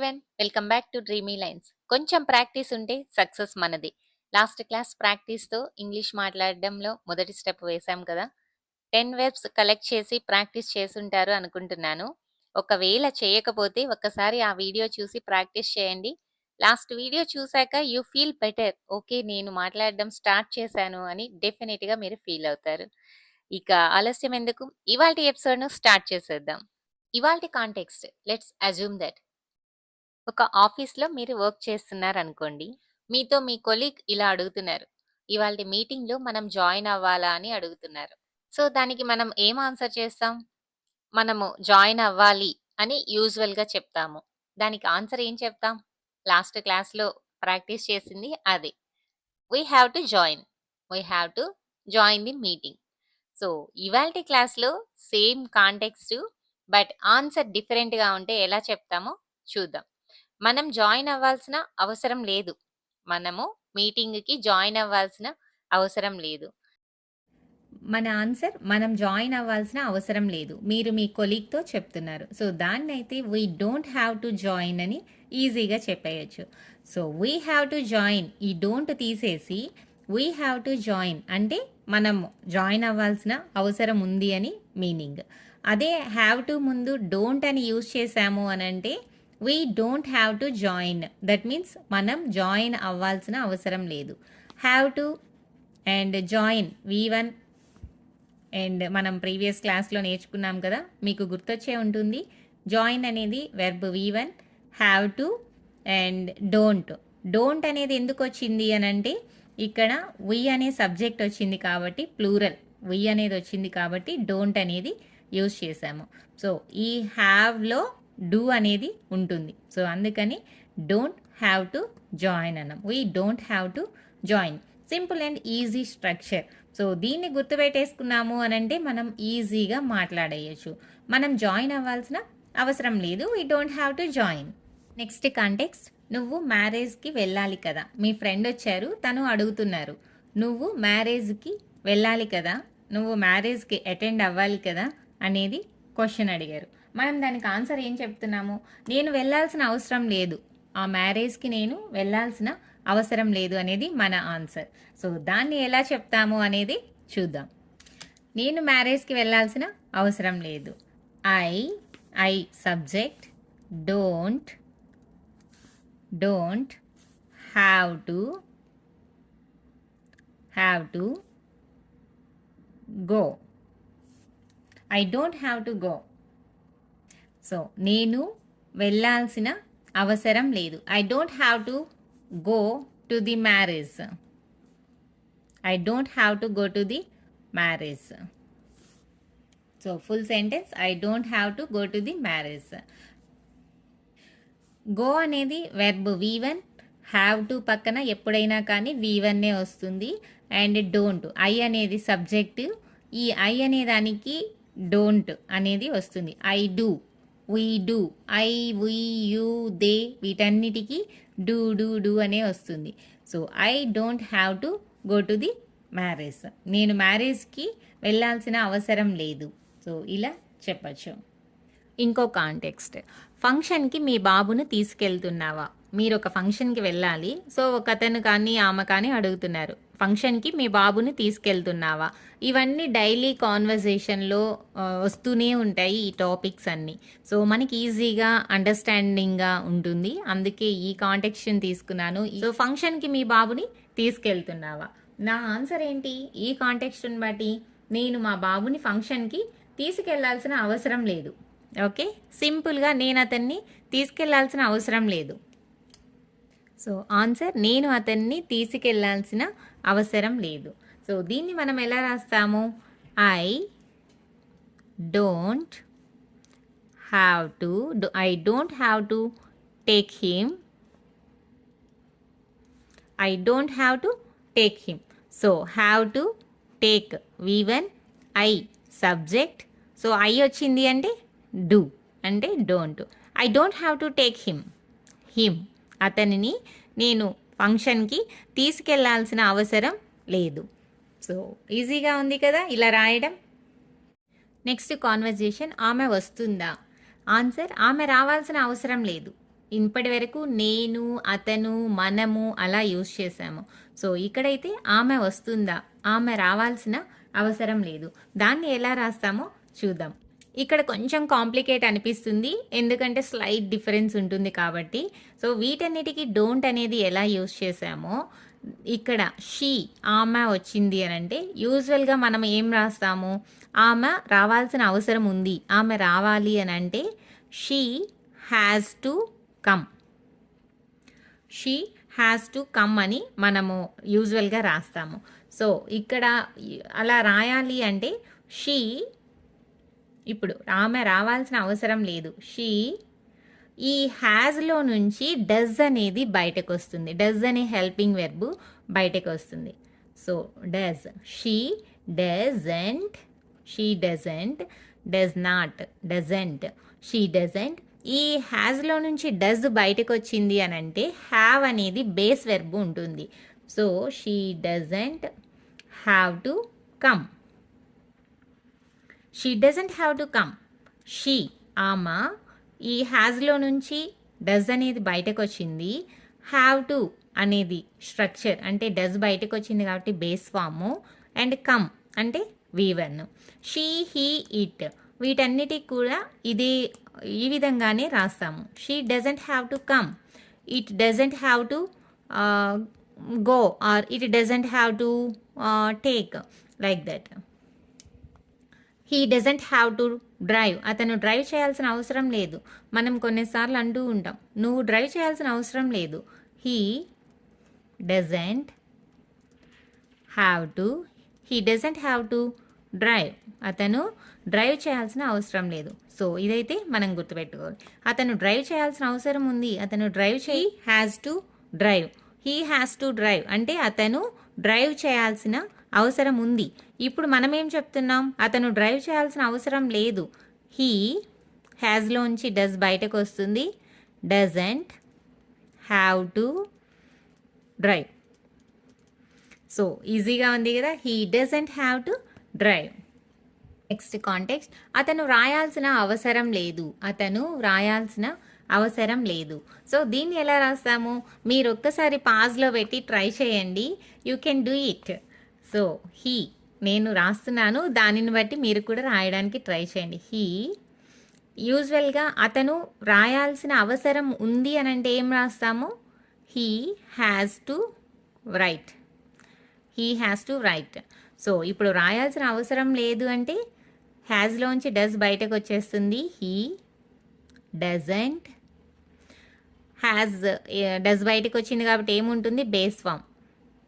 Everyone, welcome back to dreamy lines. కొంచెం practice ఉంటే success మనది. లాస్ట్ క్లాస్ ప్రాక్టీస్తో ఇంగ్లీష్ మాట్లాడడంలో మొదటి స్టెప్ వేశాం కదా. 10 వెబ్స్ కలెక్ట్ చేసి ప్రాక్టీస్ చేసుంటారు అనుకుంటున్నాను. ఒకవేళ చేయకపోతే ఒక్కసారి ఆ వీడియో చూసి ప్రాక్టీస్ చేయండి. లాస్ట్ వీడియో చూశాక యూ ఫీల్ బెటర్. ఓకే, నేను మాట్లాడడం స్టార్ట్ చేశాను అని డెఫినెట్గా మీరు ఫీల్ అవుతారు. ఇక ఆలస్యం ఎందుకు, ఇవాల్టి ఎపిసోడ్ను స్టార్ట్ చేసేద్దాం. ఇవాల్టి కాంటెక్స్ట్, లెట్స్ అజ్యూమ్ దట్ ఒక ఆఫీస్లో మీరు వర్క్ చేస్తున్నారు అనుకోండి. మీతో మీ కొలీగ్ ఇలా అడుగుతున్నారు, ఇవాళ మీటింగ్లో మనం జాయిన్ అవ్వాలా అని అడుగుతున్నారు. సో దానికి మనం ఏం ఆన్సర్ చేస్తాం? మనము జాయిన్ అవ్వాలి అని యూజువల్గా చెప్తాము. దానికి ఆన్సర్ ఏం చెప్తాం? లాస్ట్ క్లాస్లో ప్రాక్టీస్ చేసింది అదే. We have to join, we have to join the meeting. So ఇవాల్టి క్లాస్లో సేమ్ కాంటెక్స్ట్, బట్ ఆన్సర్ డిఫరెంట్గా ఉంటే ఎలా చెప్తామో చూద్దాం. మనం జాయిన్ అవ్వాల్సిన అవసరం లేదు, మనము మీటింగ్కి జాయిన్ అవ్వాల్సిన అవసరం లేదు. మన ఆన్సర్, మనం జాయిన్ అవ్వాల్సిన అవసరం లేదు, మీరు మీ కొలీగ్తో చెప్తున్నారు. సో దాన్ని అయితే we don't have to join అని ఈజీగా చెప్పేయచ్చు. So we have to join, ఈ డోంట్ తీసేసి వీ హ్యావ్ టు జాయిన్ అంటే మనం జాయిన్ అవ్వాల్సిన అవసరం ఉంది అని మీనింగ్. అదే హ్యావ్ టు ముందు డోంట్ అని యూజ్ చేసాము అని అంటే we don't have to join, that means మనం జాయిన్ అవ్వాల్సిన అవసరం లేదు. Have to and join V1 and మనం ప్రీవియస్ క్లాస్లో నేర్చుకున్నాం కదా, మీకు గుర్తొచ్చే ఉంటుంది. జాయిన్ అనేది verb V1, have to and don't. Don't అనేది ఎందుకు వచ్చింది అని అంటే ఇక్కడ వి అనే సబ్జెక్ట్ వచ్చింది కాబట్టి, ప్లూరల్ వి అనేది వచ్చింది కాబట్టి డోంట్ అనేది యూజ్ చేసాము. సో ఈ హ్యావ్లో డూ అనేది ఉంటుంది. సో అందుకని డోంట్ హ్యావ్ టు జాయిన్ అన్నాం. We don't have to join. Simple and easy structure. So దీన్ని గుర్తుపెట్టేసుకున్నాము అని అంటే మనం ఈజీగా మాట్లాడేయచ్చు. మనం జాయిన్ అవ్వాల్సిన అవసరం లేదు, we don't have to join. Next context, నువ్వు మ్యారేజ్కి వెళ్ళాలి కదా, మీ ఫ్రెండ్ వచ్చారు, తను అడుగుతున్నారు, నువ్వు మ్యారేజ్కి వెళ్ళాలి కదా, నువ్వు మ్యారేజ్కి అటెండ్ అవ్వాలి కదా అనేది క్వశ్చన్ అడిగారు. మనం దానికి ఆన్సర్ ఏం చెప్తున్నాము? నేను వెళ్ళాల్సిన అవసరం లేదు, ఆ మ్యారేజ్కి నేను వెళ్ళాల్సిన అవసరం లేదు అనేది మన ఆన్సర్. సో దాన్ని ఎలా చెప్తాము అనేది చూద్దాం. నేను మ్యారేజ్కి వెళ్ళాల్సిన అవసరం లేదు. I subject, don't have to go. I don't have to go. So నేను వెళ్ళాల్సిన అవసరం లేదు. I don't have to go to the marriage. I don't have to go to the marriage. So full sentence, I don't have to go to the marriage. Go అనేది verb V1, have to పక్కన ఎప్పుడైనా కానీ V1 వస్తుంది. And don't, I అనేది subject, ఈ I అనే దానికి don't అనేది వస్తుంది. I do, we do, I we you they, వీటన్నిటికీ డూ అనే వస్తుంది. So I don't have to go to the marriage, నేను మ్యారేజ్కి వెళ్ళాల్సిన అవసరం లేదు. సో ఇలా చెప్పచ్చు. ఇంకో కాంటెక్స్ట్, ఫంక్షన్కి మీ బాబును తీసుకెళ్తున్నావా? మీరు ఒక ఫంక్షన్కి వెళ్ళాలి. సో ఒక అతను కానీ ఆమె కానీ అడుగుతున్నారు, ఫంక్షన్కి మీ బాబుని తీసుకెళ్తున్నావా? ఇవన్నీ డైలీ కాన్వర్జేషన్లో వస్తూనే ఉంటాయి ఈ టాపిక్స్ అన్నీ. సో మనకి ఈజీగా అండర్స్టాండింగ్గా ఉంటుంది, అందుకే ఈ కాంటెక్స్ట్ని తీసుకున్నాను. సో ఫంక్షన్కి మీ బాబుని తీసుకెళ్తున్నావా, నా ఆన్సర్ ఏంటి? ఈ కాంటెక్స్ట్ని బట్టి నేను మా బాబుని ఫంక్షన్కి తీసుకెళ్లాల్సిన అవసరం లేదు. ఓకే, సింపుల్గా నేను అతన్ని తీసుకెళ్లాల్సిన అవసరం లేదు. సో ఆన్సర్, నేను అతన్ని తీసుకెళ్లాల్సిన అవసరం లేదు. సో దీన్ని మనం ఎలా రాస్తాము? I don't have to take him. I don't have to take him. So have to take V1, I subject. So I వచ్చింది అంటే డూ అంటే don't. I don't have to take him, అతనిని నేను ఫంక్షన్కి తీసుకెళ్లాల్సిన అవసరం లేదు. సో ఈజీగా ఉంది కదా ఇలా రాయడం. నెక్స్ట్ కాన్వర్జేషన్, ఆమె వస్తుందా? ఆన్సర్, ఆమె రావాల్సిన అవసరం లేదు, ఇప్పటి వరకు నేను, అతను, మనము అలా యూజ్ చేసాము. సో ఇక్కడైతే ఆమె వస్తుందా, ఆమె రావాల్సిన అవసరం లేదు. దాన్ని ఎలా రాస్తామో చూద్దాం. ఇక్కడ కొంచెం కాంప్లికేట్ అనిపిస్తుంది, ఎందుకంటే స్లైట్ డిఫరెన్స్ ఉంటుంది కాబట్టి. సో వీటన్నిటికీ డోంట్ అనేది ఎలా యూజ్ చేసామో ఇక్కడ షీ ఆమె వచ్చింది అని అంటే యూజువల్గా మనం ఏం రాస్తాము, ఆమె రావాల్సిన అవసరం ఉంది, ఆమె రావాలి అని అంటే she has to come, she has to come అని మనము యూజువల్గా రాస్తాము. సో ఇక్కడ అలా రాయాలి అంటే షీ, ఇప్పుడు ఆమె రావాల్సిన అవసరం లేదు, షీ, ఈ హ్యాజ్లో నుంచి డస్ అనేది బయటకు వస్తుంది, డస్ అనే హెల్పింగ్ వెర్బ్ బయటకు వస్తుంది. So does, she doesn't, she doesn't, does not, doesn't, she doesn't. ఈ హ్యాజ్లో నుంచి డస్ బయటకు వచ్చింది అని అంటే హ్యావ్ అనేది బేస్ వెర్బ్ ఉంటుంది. So she doesn't have to come, she doesn't have to come. She ఆమె, ఈ హ్యాజ్లో నుంచి డస్ అనేది బయటకు వచ్చింది, హ్యావ్ టు అనేది స్ట్రక్చర్ అంటే డస్ బయటకు వచ్చింది కాబట్టి బేస్ ఫాము, అండ్ కమ్ అంటే V1. షీ, హీ, ఇట్ వీటన్నిటికి కూడా ఇదే ఈ విధంగానే రాస్తాము. She doesn't have to come, it doesn't have to go, or it doesn't have to take, like that. He doesn't have to drive, అతను drive చేయాల్సిన అవసరం లేదు. మనం కొన్నిసార్లు అంటూ ఉంటాం, నువ్వు డ్రైవ్ చేయాల్సిన అవసరం లేదు. He doesn't have to, he doesn't have to drive, అతను డ్రైవ్ చేయాల్సిన అవసరం లేదు. సో ఇదైతే మనం గుర్తుపెట్టుకోవాలి. అతను డ్రైవ్ చేయాల్సిన అవసరం ఉంది, అతను డ్రైవ్ చేయి, has to drive, he has to drive అంటే అతను డ్రైవ్ చేయాల్సిన అవసరం ఉంది. ఇప్పుడు మనం ఏం చెప్తున్నాం, అతను డ్రైవ్ చేయాల్సిన అవసరం లేదు. హీ హ్యాస్లోంచి డస్ బయటకు వస్తుంది, doesn't have to drive. So ఈజీగా ఉంది కదా, he doesn't have to drive. Next context, అతను రాయాల్సిన అవసరం లేదు, అతను రాయాల్సిన అవసరం లేదు. సో దీన్ని ఎలా రాస్తాము, మీరు ఒక్కసారి పాజ్లో పెట్టి ట్రై చేయండి, you can do it. So he నేను రాస్తున్నాను, దానిని బట్టి మీరు కూడా రాయడానికి ట్రై చేయండి. హీ, యూజువల్గా అతను రాయాల్సిన అవసరం ఉంది అని అంటే ఏం రాస్తాము, he has to write, he has to right. So ఇప్పుడు రాయాల్సిన అవసరం లేదు అంటే హ్యాస్లోంచి డస్ బయటకు వచ్చేస్తుంది, హీ డజంట్, హ్యాస్ డస్ బయటకు వచ్చింది కాబట్టి ఏముంటుంది, base form.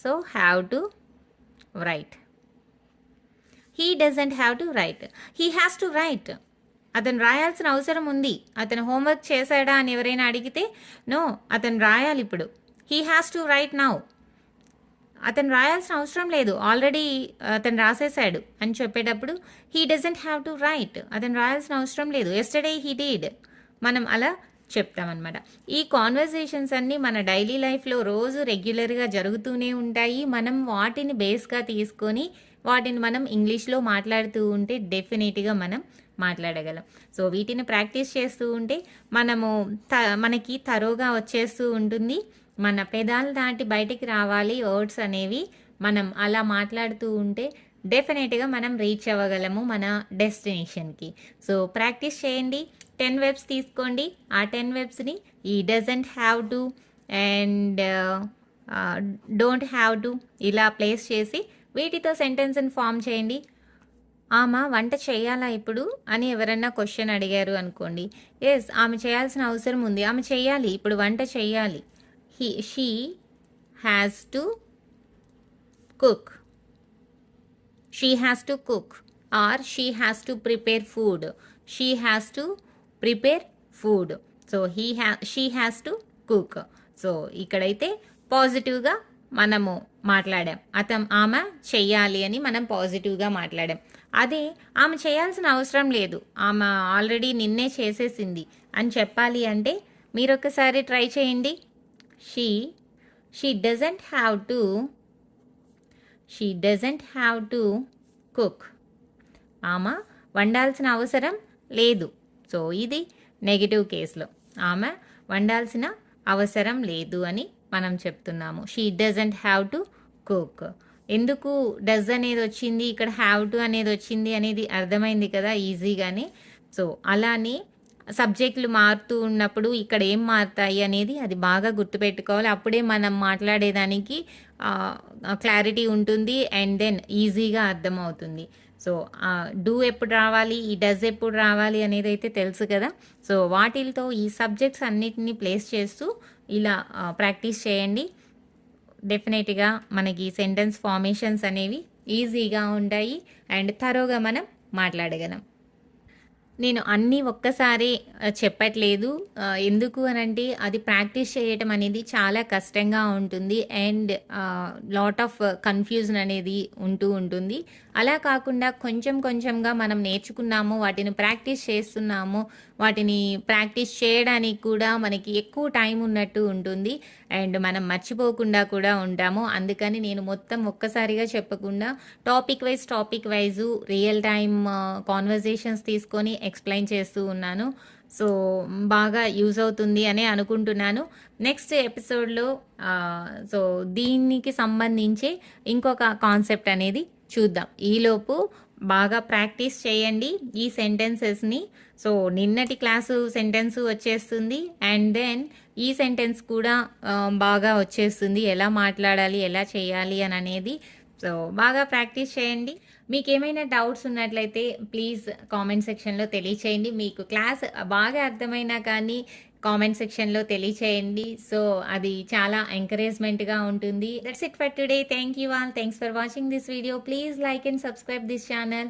So have to write, he doesn't have to write, he has to write. అతను రాయాల్సిన అవసరం ఉంది, అతను హోంవర్క్ చేశాడా అని ఎవరైనా అడిగితే నో, అతను రాయాలి ఇప్పుడు, he has to right now. అతను రాయాల్సిన అవసరం లేదు, ఆల్రెడీ అతను రాసేసాడు అని చెప్పేటప్పుడు he doesn't have to write, అతను రాయాల్సిన అవసరం లేదు, ఎస్టర్డే హీ డిడ్, మనం అలా చెప్తామన్నమాట. ఈ కాన్వర్జేషన్స్ అన్నీ మన డైలీ లైఫ్లో రోజు రెగ్యులర్గా జరుగుతూనే ఉంటాయి. మనం వాటిని బేస్గా తీసుకొని వాటిని మనం ఇంగ్లీష్లో మాట్లాడుతూ ఉంటే డెఫినెట్గా మనం మాట్లాడగలం. సో వీటిని ప్రాక్టీస్ చేస్తూ ఉంటే మనము మనకి తరోగా వచ్చేస్తూ ఉంటుంది. మన పెదాలు దాటి బయటికి రావాలి వర్డ్స్ అనేవి. మనం అలా మాట్లాడుతూ ఉంటే డెఫినెట్గా మనం రీచ్ అవ్వగలము మన డెస్టినేషన్కి. సో ప్రాక్టీస్ చేయండి, 10 వెబ్స్ తీసుకోండి. ఆ 10 వెబ్స్ని ఈ doesn't have to and don't have to ఇలా ప్లేస్ చేసి వీటితో సెంటెన్స్ని ఫామ్ చేయండి. ఆమె వంట చేయాలా ఇప్పుడు అని ఎవరైనా క్వశ్చన్ అడిగారు అనుకోండి, ఎస్ ఆమె చేయాల్సిన అవసరం ఉంది, ఆమె చేయాలి, ఇప్పుడు వంట చేయాలి. She has to cook, she has to cook, or she has to prepare food, she has to prepare food. So she has to cook. So ఇక్కడైతే పాజిటివ్గా మనము మాట్లాడాం, ఆమె చెయ్యాలి అని మనం పాజిటివ్గా మాట్లాడాం. అదే ఆమె చేయాల్సిన అవసరం లేదు, ఆమె ఆల్రెడీ నిన్నే చేసేసింది అని చెప్పాలి అంటే మీరు ఒకసారి ట్రై చేయండి. She doesn't have to cook, ఆమె వండాల్సిన అవసరం లేదు. సో ఇది నెగిటివ్ కేసులో, ఆమె వండాల్సిన అవసరం లేదు అని మనం చెప్తున్నాము. She doesn't have to cook. ఎందుకు డస్ అనేది వచ్చింది, ఇక్కడ హ్యావ్ టు అనేది వచ్చింది అనేది అర్థమైంది కదా ఈజీగానే. సో అలానే సబ్జెక్టులు మారుతూ ఉన్నప్పుడు ఇక్కడ ఏం మారుతాయి అనేది అది బాగా గుర్తుపెట్టుకోవాలి. అప్పుడే మనం మాట్లాడేదానికి క్లారిటీ ఉంటుంది అండ్ దెన్ ఈజీగా అర్థమవుతుంది. సో డూ ఎప్పుడు రావాలి, ఈ డస్ ఎప్పుడు రావాలి అనేది అయితే తెలుసు కదా. సో వాటిలతో ఈ సబ్జెక్ట్స్ అన్నిటినీ ప్లేస్ చేస్తూ ఇలా ప్రాక్టీస్ చేయండి. డెఫినెట్గా మనకి సెంటెన్స్ ఫార్మేషన్స్ అనేవి ఈజీగా ఉంటాయి అండ్ థరోగా మనం మాట్లాడగలం. నేను అన్నీ ఒక్కసారే చెప్పట్లేదు. ఎందుకు అనంటే అది ప్రాక్టీస్ చేయటం అనేది చాలా కష్టంగా ఉంటుంది అండ్ లాట్ ఆఫ్ కన్‌ఫ్యూజన్ అనేది ఉంటూ ఉంటుంది. అలా కాకుండా కొంచెం కొంచెంగా మనం నేర్చుకున్నాము, వాటిని ప్రాక్టీస్ చేస్తున్నాము. వాటిని ప్రాక్టీస్ చేయడానికి కూడా మనకి ఎక్కువ టైం ఉన్నట్టు ఉంటుంది అండ్ మనం మర్చిపోకుండా కూడా ఉంటాము. అందుకని నేను మొత్తం ఒక్కసారిగా చెప్పకుండా topic wise real time conversations తీసుకొని ఎక్స్‌ప్లెయిన్ చేస్తూ ఉన్నాను. సో బాగా యూజ్ అవుతుంది అనే అనుకుంటున్నాను. నెక్స్ట్ ఎపిసోడ్‌లో సో దీనికి సంబంధించి ఇంకొక కాన్సెప్ట్ అనేది చూద్దాం. ఈలోపు బాగా ప్రాక్టీస్ చేయండి ఈ సెంటెన్సెస్‌ని. సో నిన్నటి క్లాసు సెంటెన్స్ వచ్చేస్తుంది అండ్ దెన్ ఈ సెంటెన్స్ కూడా బాగా వచ్చేస్తుంది. ఎలా మాట్లాడాలి, ఎలా చేయాలి అని అనేది. సో బాగా ప్రాక్టీస్ చేయండి. మీకేమైనా డౌట్స్ ఉన్నట్లయితే ప్లీజ్ కామెంట్ సెక్షన్‌లో తెలియచేయండి. మీకు క్లాస్ బాగా అర్థమైనా కానీ కామెంట్ సెక్షన్‌లో తెలియచేయండి. సో అది చాలా ఎంకరేజ్‌మెంట్‌గా ఉంటుంది. That's it for today. Thank you all. Thanks for watching this video. Please like and subscribe this channel.